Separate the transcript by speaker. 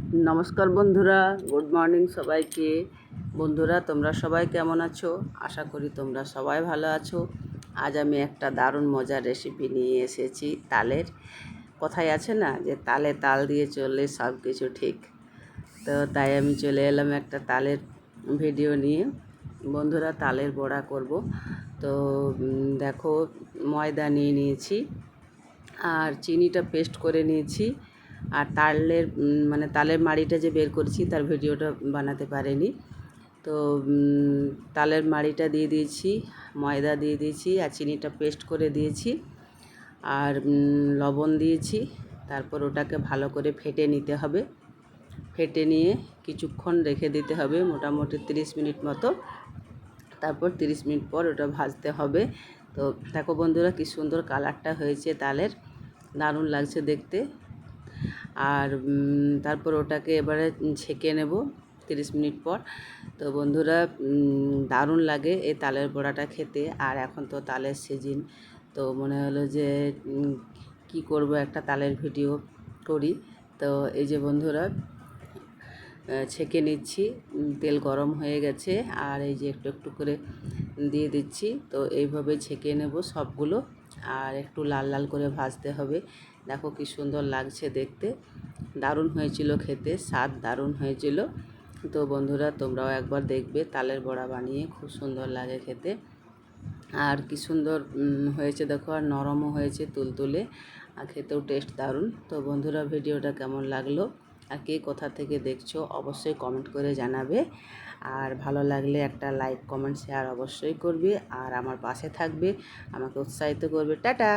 Speaker 1: নমস্কার বন্ধুরা, good morning সবাইকে। বন্ধুরা, তোমরা সবাই কেমন আছো? আশা করি তোমরা সবাই ভালো আছো। আজ আমি একটা দারুণ মজার রেসিপি নিয়ে এসেছি তালের। কথায় আছে না যে তালে তাল দিয়ে চললে সব কিছু ঠিক। তো তাই আমি চলে এলাম একটা তালের ভিডিও নিয়ে। বন্ধুরা, তালের বড়া করব। তো দেখো, ময়দা নিয়ে নিয়েছি আর চিনিটা পেস্ট করে নিয়েছি। আর তালের মাড়িটা যে বের করেছি তার ভিডিওটা বানাতে পারিনি। তো তালের মাড়িটা দিয়ে দিয়েছি, ময়দা দিয়ে দিয়েছি আর চিনিটা পেস্ট করে দিয়েছি আর লবণ দিয়েছি। তারপর ওটাকে ভালো করে ফেটে নিতে হবে। ফেটে নিয়ে কিছুক্ষণ রেখে দিতে হবে, মোটামুটি 30 মিনিট মতো। তারপর 30 মিনিট পর ওটা ভাজতে হবে। তো দেখো বন্ধুরা, কি সুন্দর কালারটা হয়েছে তালের, দারুণ লাগছে দেখতে। আর তারপর ওটাকে এবারে ছেঁকে নেব 30 মিনিট পর। তো বন্ধুরা, দারুণ লাগে এই তালের বড়াটা খেতে। আর এখন তো তালের সিজন, তো মনে হলো যে কি করব, একটা তালের ভিডিও করি। তো এই যে বন্ধুরা, ছেঁকে নিচ্ছি। তেল গরম হয়ে গেছে আর এই যে একটু একটু করে দিয়ে দিচ্ছি। তো এইভাবে ছেঁকে নেব সবগুলো আর একটু লাল লাল করে ভাজতে হবে। দেখো কি সুন্দর লাগছে দেখতে, দারুণ হয়েছিল খেতে, স্বাদ দারুণ হয়েছিল। তো বন্ধুরা, তোমরাও একবার দেখবে, তালের বড়া বানিয়ে খুব সুন্দর লাগে খেতে। আর কি সুন্দর হয়েছে দেখো, আর নরমও হয়েছে তুলতুলে, আর খেতেও টেস্ট দারুণ। তো বন্ধুরা, ভিডিওটা কেমন লাগলো আর কে কোথা থেকে দেখছো অবশ্যই কমেন্ট করে জানাবে। আর ভালো লাগলে একটা লাইক, কমেন্ট, শেয়ার অবশ্যই করবে। আর আমার পাশে থাকবে, আমাকে উৎসাহিত করবে। টাটা।